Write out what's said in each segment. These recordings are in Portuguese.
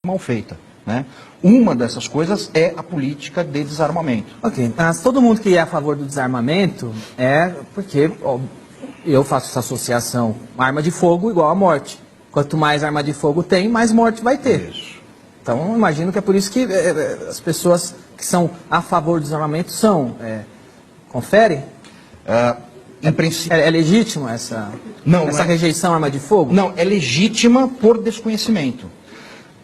mal feita, né? Uma dessas coisas é a política de desarmamento. Ok, mas todo mundo que é a favor do desarmamento é porque eu faço essa associação, arma de fogo igual a morte. Quanto mais arma de fogo tem, mais morte vai ter. Isso. Então, eu imagino que é por isso que as pessoas que são a favor do desarmamento conferem? Em princípio... É legítimo essa rejeição à arma de fogo? Não, é legítima por desconhecimento.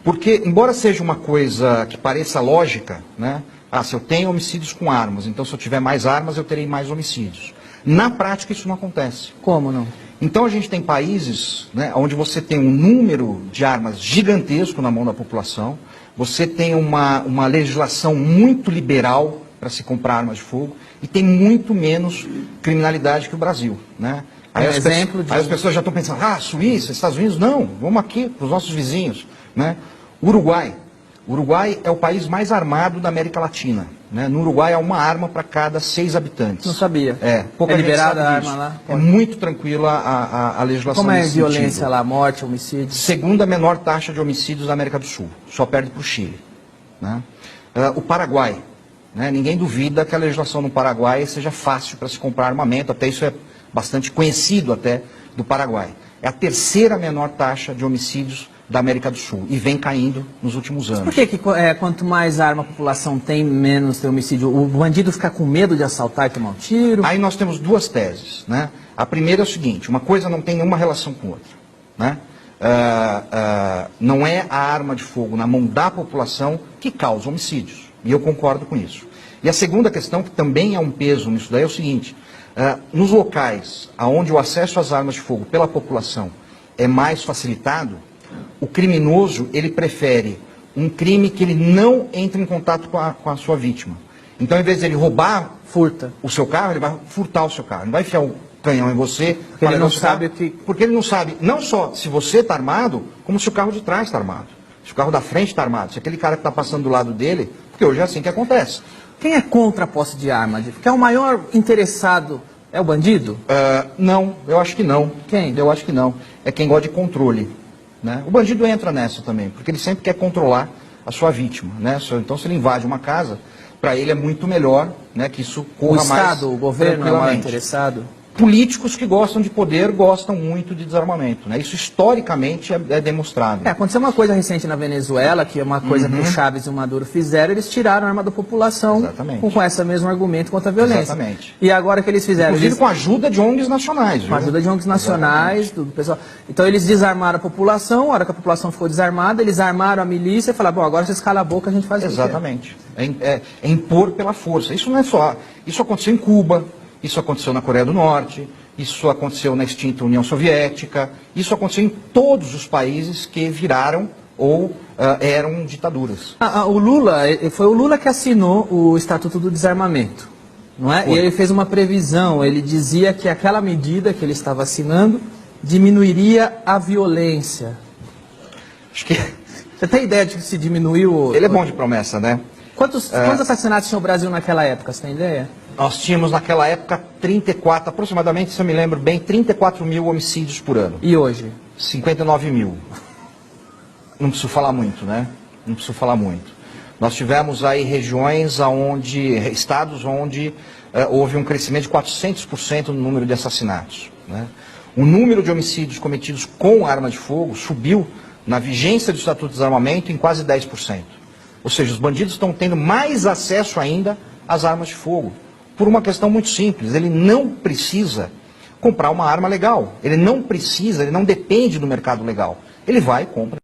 Porque, embora seja uma coisa que pareça lógica, né? Se eu tenho homicídios com armas, então se eu tiver mais armas, eu terei mais homicídios. Na prática, isso não acontece. Como não? Então, a gente tem países, né, onde você tem um número de armas gigantesco na mão da população, você tem uma legislação muito liberal para se comprar armas de fogo e tem muito menos criminalidade que o Brasil, né? Aí as pessoas já estão pensando, Suíça, Estados Unidos, não, vamos aqui para os nossos vizinhos, né? Uruguai. O Uruguai é o país mais armado da América Latina, né? No Uruguai há uma arma para cada 6 habitantes. Não sabia. Pouca gente liberada sabe a disso. arma lá? É muito tranquila a legislação. Como é a nesse violência sentido. lá, morte, homicídio? Segunda menor taxa de homicídios da América do Sul, só perde para o Chile, né? O Paraguai, né? Ninguém duvida que a legislação no Paraguai seja fácil para se comprar armamento, até isso é bastante conhecido até do Paraguai. É a terceira menor taxa de homicídios da América do Sul e vem caindo nos últimos anos. Por que quanto mais arma a população tem, menos tem homicídio? O bandido fica com medo de assaltar e tomar um tiro? Aí nós temos duas teses, né? A primeira é o seguinte, uma coisa não tem nenhuma relação com outra, né? Não é a arma de fogo na mão da população que causa homicídios, e eu concordo com isso. E a segunda questão, que também é um peso nisso daí, é o seguinte, nos locais onde o acesso às armas de fogo pela população é mais facilitado, o criminoso, ele prefere um crime que ele não entre em contato com a sua vítima. Então, ao invés de ele roubar o seu carro, ele vai furtar o seu carro. Não vai enfiar o canhão em você. Porque ele não sabe o que... Porque ele não sabe, não só se você está armado, como se o carro de trás está armado. Se o carro da frente está armado. Se aquele cara que está passando do lado dele, porque hoje é assim que acontece. Quem é contra a posse de arma? Porque é o maior interessado, é o bandido? Não, eu acho que não. Quem? Eu acho que não. É quem gosta de controle, né? O bandido entra nessa também, porque ele sempre quer controlar a sua vítima, né? Então, se ele invade uma casa, para ele é muito melhor, né, que isso corra mais o Estado, o governo é o maior interessado? Políticos que gostam de poder gostam muito de desarmamento, né? Isso historicamente é demonstrado. Aconteceu uma coisa recente na Venezuela, que é uma coisa que o Chávez e o Maduro fizeram, eles tiraram a arma da população com esse mesmo argumento contra a violência. Exatamente. E agora que eles fizeram... Inclusive com a ajuda de ONGs nacionais. Com a ajuda de ONGs nacionais, do pessoal. Então eles desarmaram a população, a hora que a população ficou desarmada, eles armaram a milícia e falaram, bom, agora vocês calam a boca, a gente faz isso. Exatamente. É impor pela força. Isso não é só... Isso aconteceu em Cuba. Isso aconteceu na Coreia do Norte, isso aconteceu na extinta União Soviética, isso aconteceu em todos os países que viraram ou eram ditaduras. Foi o Lula que assinou o Estatuto do Desarmamento, não é? E ele fez uma previsão, ele dizia que aquela medida que ele estava assinando diminuiria a violência. Acho que... Você tem ideia de que se diminuiu... Ele é bom de promessa, né? Quantos assassinatos tinha o Brasil naquela época, você tem ideia? Nós tínhamos naquela época aproximadamente, se eu me lembro bem, 34 mil homicídios por ano. E hoje? 59 mil. Não preciso falar muito, né? Não preciso falar muito. Nós tivemos aí estados onde houve um crescimento de 400% no número de assassinatos, né? O número de homicídios cometidos com arma de fogo subiu na vigência do Estatuto de Desarmamento em quase 10%. Ou seja, os bandidos estão tendo mais acesso ainda às armas de fogo. Por uma questão muito simples, ele não precisa comprar uma arma legal. Ele não depende do mercado legal. Ele vai e compra.